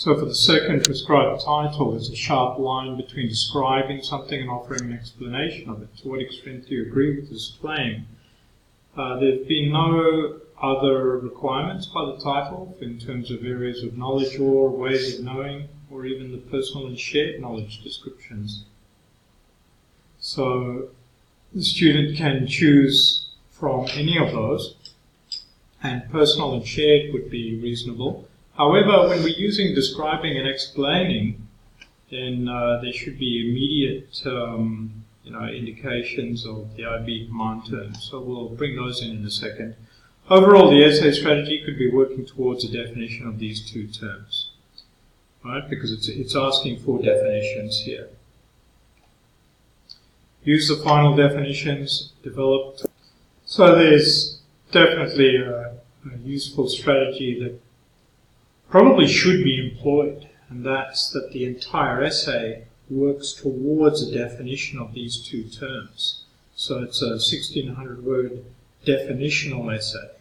So for the second prescribed title, there's a sharp line between describing something and offering an explanation of it. To what extent do you agree with this claim? There have been no other requirements by the title in terms of areas of knowledge or ways of knowing, or even the personal and shared knowledge descriptions. So the student can choose from any of those, and personal and shared would be reasonable. However, when we're using describing and explaining, then there should be immediate indications of the IB command terms. So we'll bring those in a second. Overall, the essay strategy could be working towards a definition of these two terms, right? Because it's asking for definitions here. Use the final definitions developed. So there's definitely a useful strategy that probably should be employed, and that's that the entire essay works towards a definition of these two terms. So it's a 1600-word definitional essay,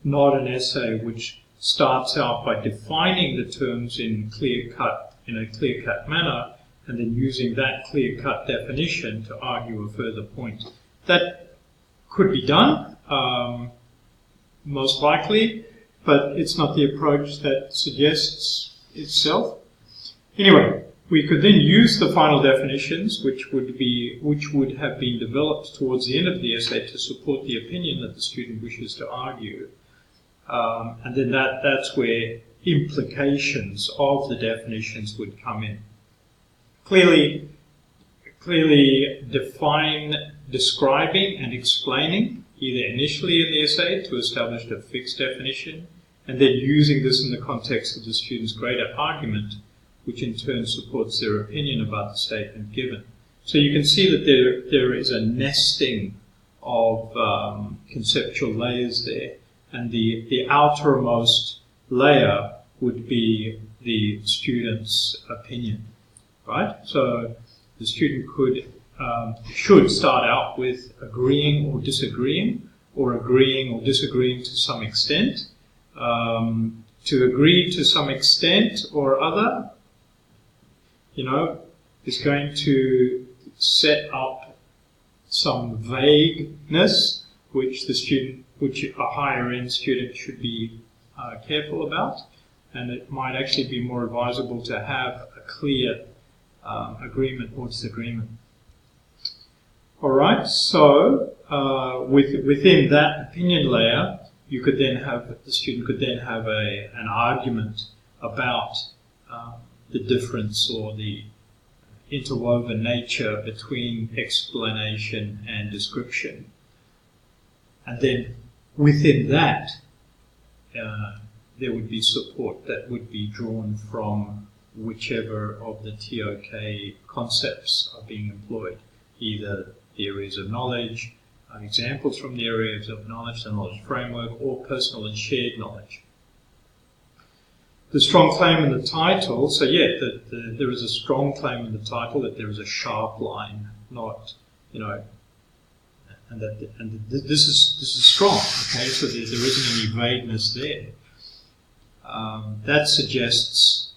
not an essay which starts out by defining the terms in a clear-cut manner, and then using that clear-cut definition to argue a further point. That could be done, most likely, but it's not the approach that suggests itself. Anyway, we could then use the final definitions, which would have been developed towards the end of the essay to support the opinion that the student wishes to argue. And then that's where implications of the definitions would come in. Clearly define describing and explaining, either initially in the essay to establish a fixed definition, and then using this in the context of the student's greater argument, which in turn supports their opinion about the statement given. So you can see that there is a nesting of conceptual layers there, and the outermost layer would be the student's opinion, right? So the student should start out with agreeing or disagreeing to some extent. To agree to some extent or other, is going to set up some vagueness which a higher end student should be careful about, and it might actually be more advisable to have a clear agreement or disagreement. All right, so within that opinion layer, the student could then have an argument about the difference or the interwoven nature between explanation and description. And then within that, there would be support that would be drawn from whichever of the TOK concepts are being employed, either theories of knowledge, examples from the areas of knowledge, the knowledge framework, or personal and shared knowledge. The strong claim in the title, so yeah, there is a strong claim in the title that there is a sharp line, not, and this is strong, okay, so there isn't any vagueness there. That suggests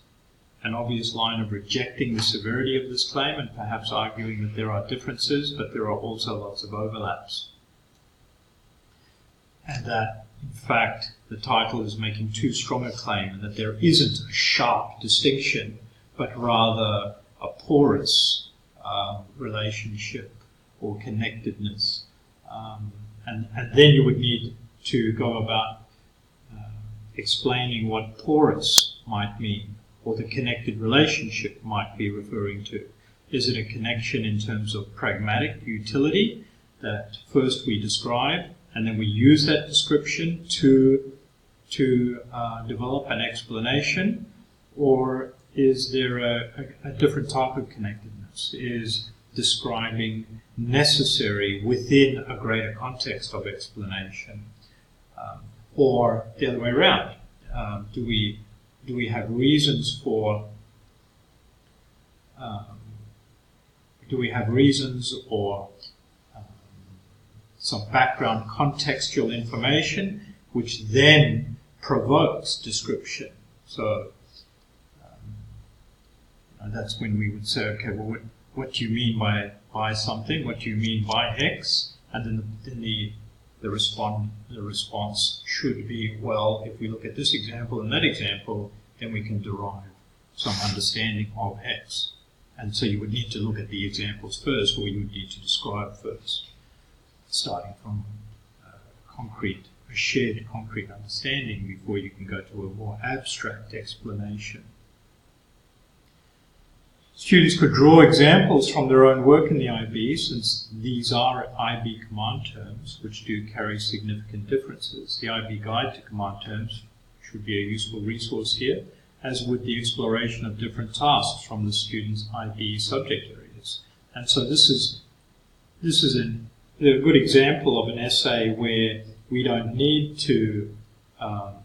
an obvious line of rejecting the severity of this claim and perhaps arguing that there are differences, but there are also lots of overlaps. And that, in fact, the title is making too strong a claim and that there isn't a sharp distinction, but rather a porous relationship or connectedness. And then you would need to go about explaining what porous might mean, or the connected relationship might be referring to. Is it a connection in terms of pragmatic utility that first we describe, and then we use that description to develop an explanation? Or is there a different type of connectedness? Is describing necessary within a greater context of explanation? Or the other way around? Do we have reasons or some background contextual information which then provokes description? So that's when we would say, okay, well, what do you mean by something? What do you mean by X? And then the response should be, well, if we look at this example and that example, then we can derive some understanding of X. And so you would need to look at the examples first, or you would need to describe first, starting from a shared concrete understanding before you can go to a more abstract explanation. Students could draw examples from their own work in the IB, since these are IB command terms, which do carry significant differences. The IB Guide to Command Terms should be a useful resource here, as would the exploration of different tasks from the students' IB subject areas. And so this is a good example of an essay where we don't need to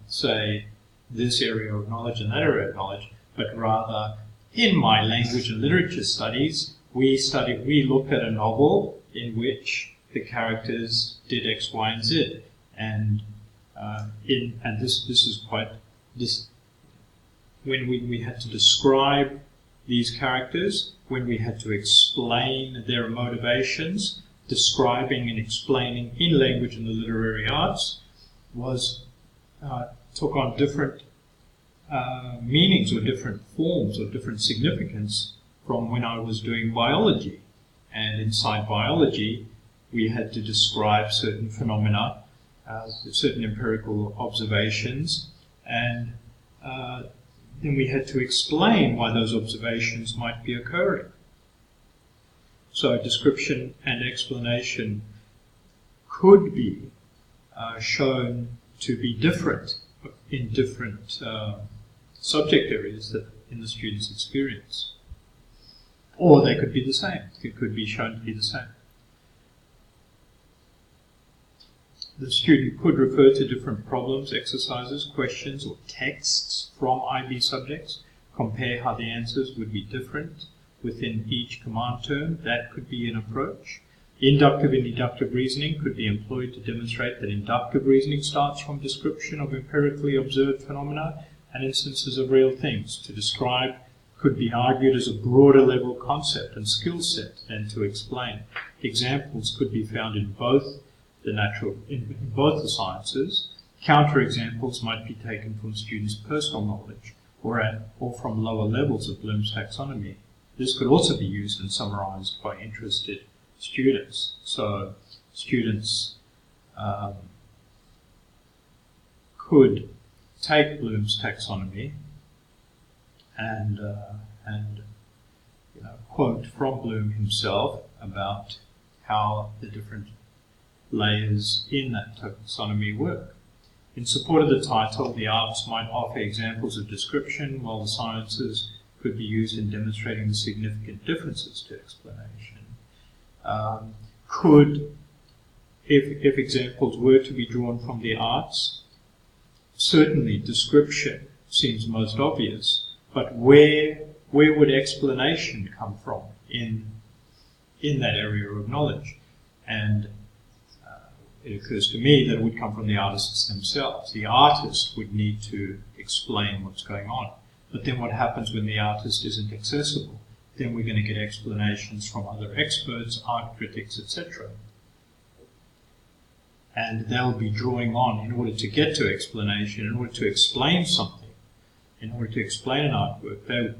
say this area of knowledge and that area of knowledge, but rather, in my language and literature studies, we looked at a novel in which the characters did X, Y, and Z, and when we had to describe these characters, when we had to explain their motivations, describing and explaining in language and the literary arts took on different meanings or different forms or different significance from when I was doing biology. And inside biology, we had to describe certain phenomena, certain empirical observations, and then we had to explain why those observations might be occurring. So description and explanation could be shown to be different in different subject areas that in the student's experience. Or they could be the same. It could be shown to be the same. The student could refer to different problems, exercises, questions, or texts from IB subjects, compare how the answers would be different within each command term. That could be an approach. Inductive and deductive reasoning could be employed to demonstrate that inductive reasoning starts from description of empirically observed phenomena and instances of real things. To describe could be argued as a broader level concept and skill set than to explain. Examples could be found in both the sciences. Counter-examples might be taken from students' personal knowledge or from lower levels of Bloom's taxonomy. This could also be used and summarized by interested students. So students could take Bloom's taxonomy and quote from Bloom himself about how the different layers in that taxonomy work. In support of the title, the arts might offer examples of description, while the sciences could be used in demonstrating the significant differences to explanation. If examples were to be drawn from the arts, certainly description seems most obvious, but where would explanation come from in that area of knowledge? And it occurs to me that it would come from the artists themselves. The artist would need to explain what's going on. But then what happens when the artist isn't accessible? Then we're going to get explanations from other experts, art critics, etc. And they'll be drawing on in order to get to explanation, in order to explain something, in order to explain an artwork.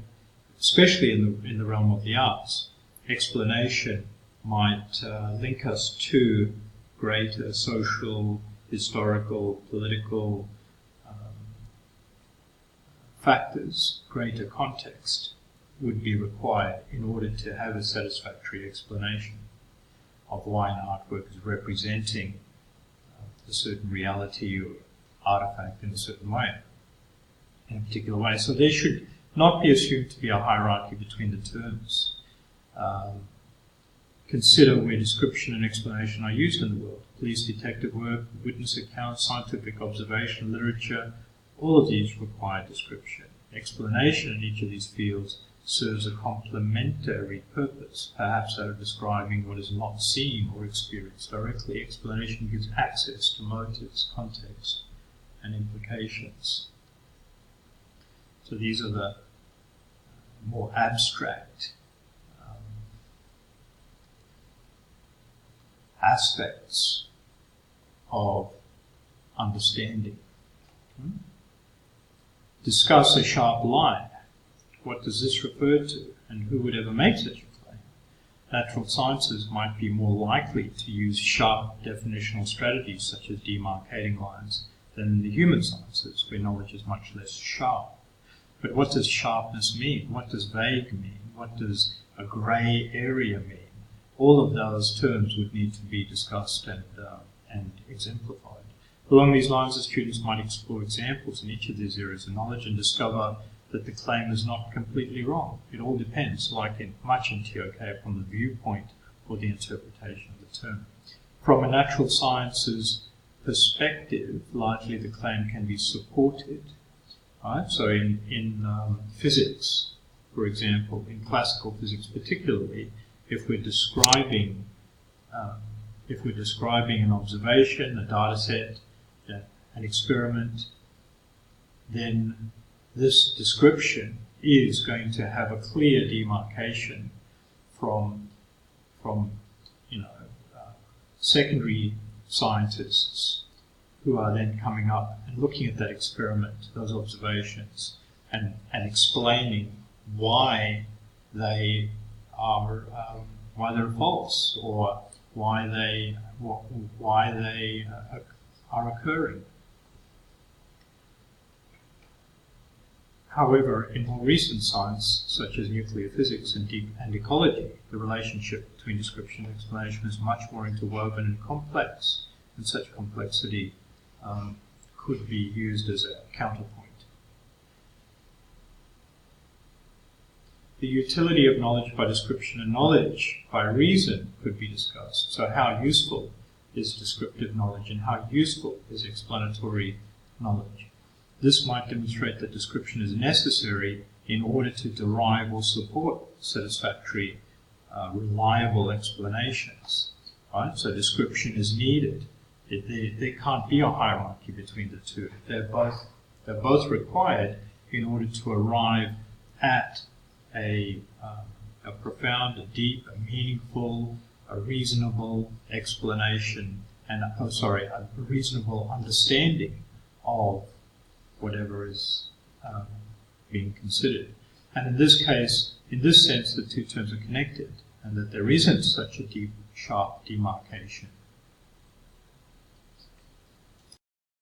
Especially in the realm of the arts, explanation might link us to greater social, historical, political factors. Greater context would be required in order to have a satisfactory explanation of why an artwork is representing a certain reality or artifact in a certain way, in a particular way. So there should not be assumed to be a hierarchy between the terms. Consider where description and explanation are used in the world. Police detective work, witness accounts, scientific observation, literature, all of these require description. Explanation in each of these fields serves a complementary purpose, perhaps that of describing what is not seen or experienced directly. Explanation gives access to motives, context, and implications. So these are the more abstract aspects of understanding. Discuss a sharp line. What does this refer to, and who would ever make such a claim? Natural sciences might be more likely to use sharp definitional strategies such as demarcating lines than the human sciences, where knowledge is much less sharp. But what does sharpness mean? What does vague mean? What does a grey area mean? All of those terms would need to be discussed and exemplified. Along these lines, the students might explore examples in each of these areas of knowledge and discover that the claim is not completely wrong. It all depends, like much in TOK, upon the viewpoint or the interpretation of the term. From a natural sciences perspective, largely the claim can be supported. Right? So in physics, for example, in classical physics particularly, if we're describing an observation, a data set, an experiment, then this description is going to have a clear demarcation from secondary scientists who are then coming up and looking at that experiment, those observations, and explaining why they're false, or why they are occurring. However, in more recent science, such as nuclear physics and ecology, the relationship between description and explanation is much more interwoven and complex, and such complexity could be used as a counterpoint. The utility of knowledge by description and knowledge by reason could be discussed. So how useful is descriptive knowledge and how useful is explanatory knowledge? This might demonstrate that description is necessary in order to derive or support satisfactory, reliable explanations. Right? So description is needed. There can't be a hierarchy between the two. They're both required in order to arrive at a profound, a deep, a meaningful, a reasonable explanation, and a reasonable understanding of whatever is being considered. And in this case, in this sense, the two terms are connected, and that there isn't such a deep, sharp demarcation